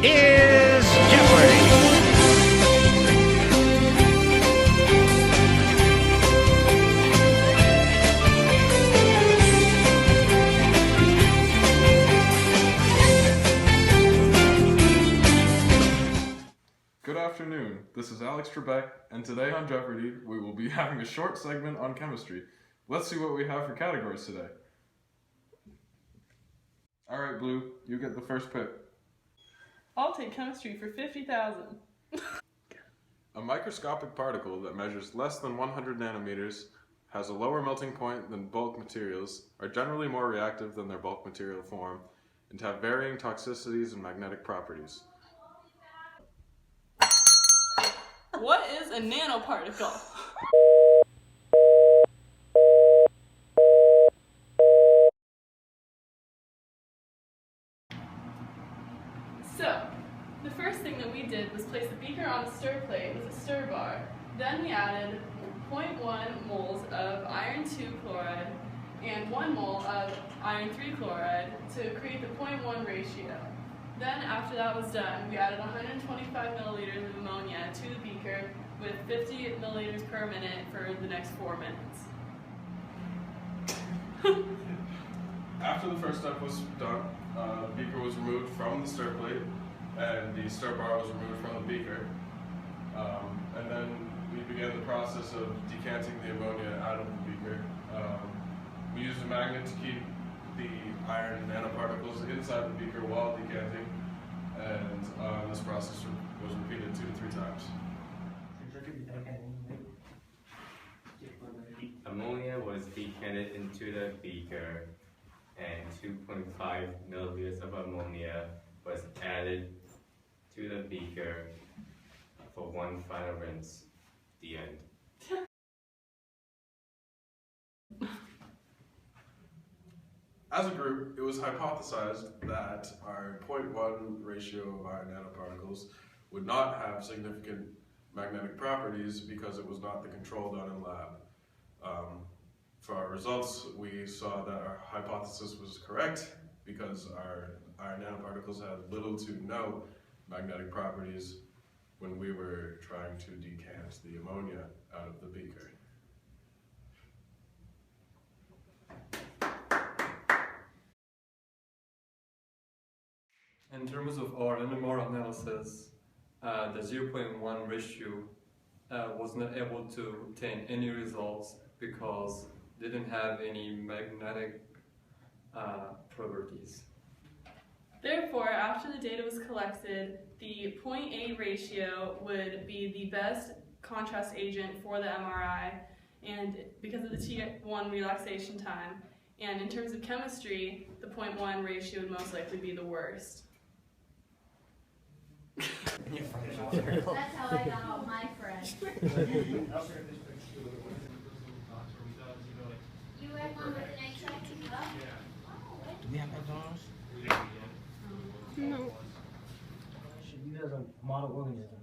is Jeopardy! Good afternoon, this is Alex Trebek, and today on Jeopardy, we will be having a short segment on chemistry. Let's see what we have for categories today. Alright, Blue, you get the first pick. I'll take chemistry for 50,000. A microscopic particle that measures less than 100 nanometers, has a lower melting point than bulk materials, are generally more reactive than their bulk material form, and have varying toxicities and magnetic properties. What is a nanoparticle? So, the first thing that we did was place a beaker on a stir plate with a stir bar. Then we added 0.1 moles of iron 2 chloride and 1 mole of iron 3 chloride to create the 0.1 ratio. Then after that was done, we added 125 milliliters of ammonia to the beaker with 50 milliliters per minute for the next 4 minutes. After the first step was done, the beaker was removed from the stir plate, and the stir bar was removed from the beaker. And then we began the process of decanting the ammonia out of the beaker. We used a magnet to keep the iron nanoparticles inside the beaker while decanting, and this process was repeated 2 to 3 times. Ammonia was decanted into the beaker, and 2.5 milliliters of ammonia was added to the beaker for one final rinse. The end. As a group, it was hypothesized that our 0.1 ratio of iron nanoparticles would not have significant magnetic properties because it was not the control done in lab. For our results, we saw that our hypothesis was correct because our iron nanoparticles had little to no magnetic properties when we were trying to decant the ammonia out of the beaker. In terms of our NMR analysis, the 0.1 ratio was not able to obtain any results because it didn't have any magnetic properties. Therefore, after the data was collected, the 0.8 ratio would be the best contrast agent for the MRI, and because of the T1 relaxation time. And in terms of chemistry, the 0.1 ratio would most likely be the worst. That's how I got all my friends. You had one with an extra cup? Do we have McDonald's? No. You guys are model organism.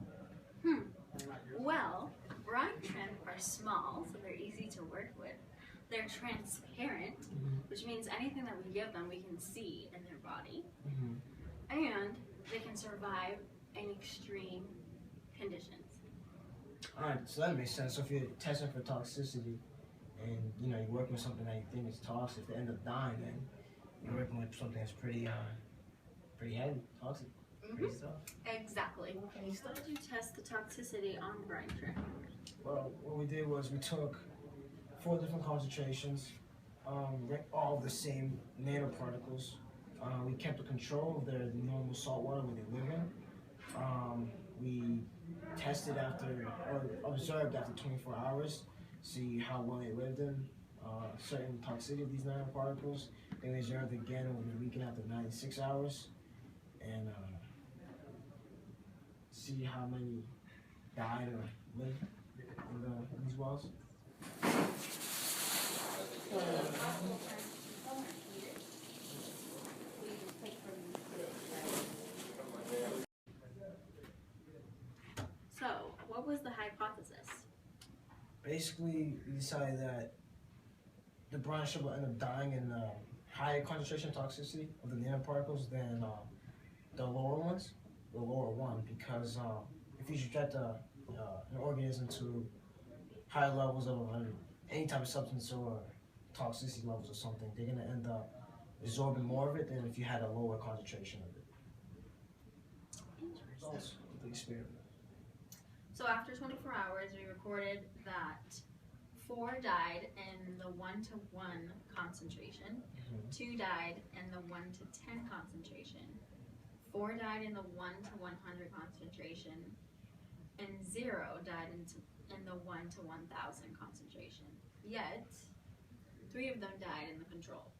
Well, brine shrimp are small, so they're easy to work with. They're transparent, which means anything that we give them we can see in their body. And they can survive in extreme conditions. Alright, so that makes sense. So if you're testing for toxicity and you're working with something that you think is toxic, if they end up dying, then you're working with something that's pretty heavy, toxic. Pretty stuff. Exactly. How did you test the toxicity on brine shrimp? Well, what we did was we took 4 different concentrations, all the same nanoparticles. We kept a control of their normal salt water where they live in. We tested or observed after 24 hours, see how well they lived in certain toxicity of these nanoparticles. Then we observed again over the weekend after 96 hours, and see how many died or lived in these wells. So, what was the hypothesis? Basically, we decided that the brine shrimp will end up dying in higher concentration toxicity of the nanoparticles than the lower ones. the lower one, because if you subject an organism to higher levels of any type of substance or toxicity levels or something, they're gonna end up absorbing more of it than if you had a lower concentration of it. Results of the experiment. So after 24 hours, we recorded that 4 died in the 1-to-1 concentration, 2 died in the 1-to-10 concentration, 4 died in the 1-to-100 concentration, and 0 died in the 1-to-1000 concentration. Yet, 3 of them died in the control.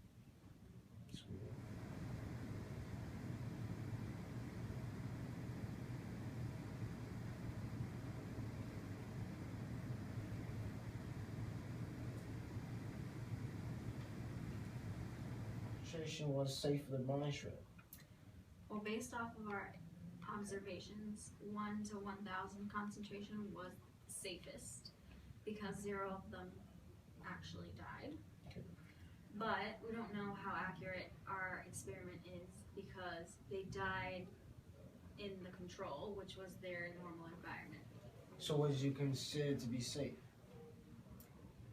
Concentration was safe for the brine shrimp. Well, based off of our observations, 1-to-1000 concentration was safest because 0 of them actually died. Okay. But we don't know how accurate our experiment is because they died in the control, which was their normal environment. So what did you consider to be safe?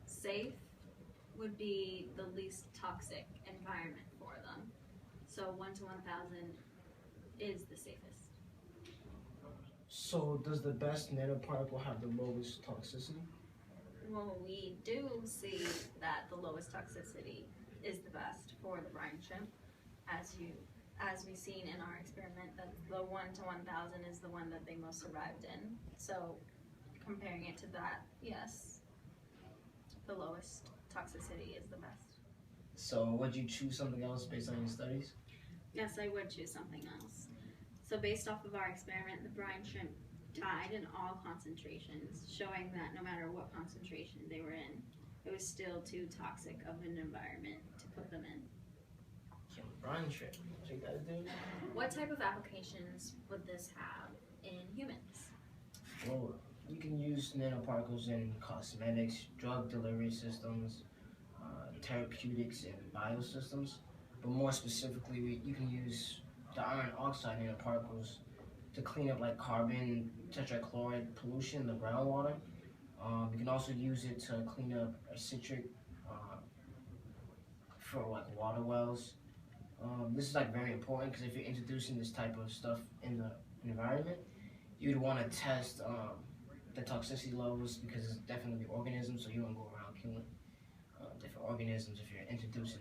Safe would be the least toxic environment for them. So 1-to-1000 is the safest. So does the best nanoparticle have the lowest toxicity? Well, we do see that the lowest toxicity is the best for the brine shrimp, as we've seen in our experiment, that the 1-to-1000 is the one that they most survived in. So comparing it to that, yes, the lowest toxicity is the best. So would you choose something else based on your studies? Yes, I would choose something else. So based off of our experiment, the brine shrimp died in all concentrations, showing that no matter what concentration they were in, it was still too toxic of an environment to put them in. Kill the brine shrimp. What you gotta do? What type of applications would this have in humans? Well, you can use nanoparticles in cosmetics, drug delivery systems, therapeutics, and biosystems. But more specifically, you can use the iron oxide nanoparticles to clean up like carbon tetrachloride pollution in the groundwater. You can also use it to clean up citric for like water wells. This is like very important because if you're introducing this type of stuff in the environment, you'd want to test the toxicity levels because it's definitely organisms, so you don't go around killing different organisms if you're introducing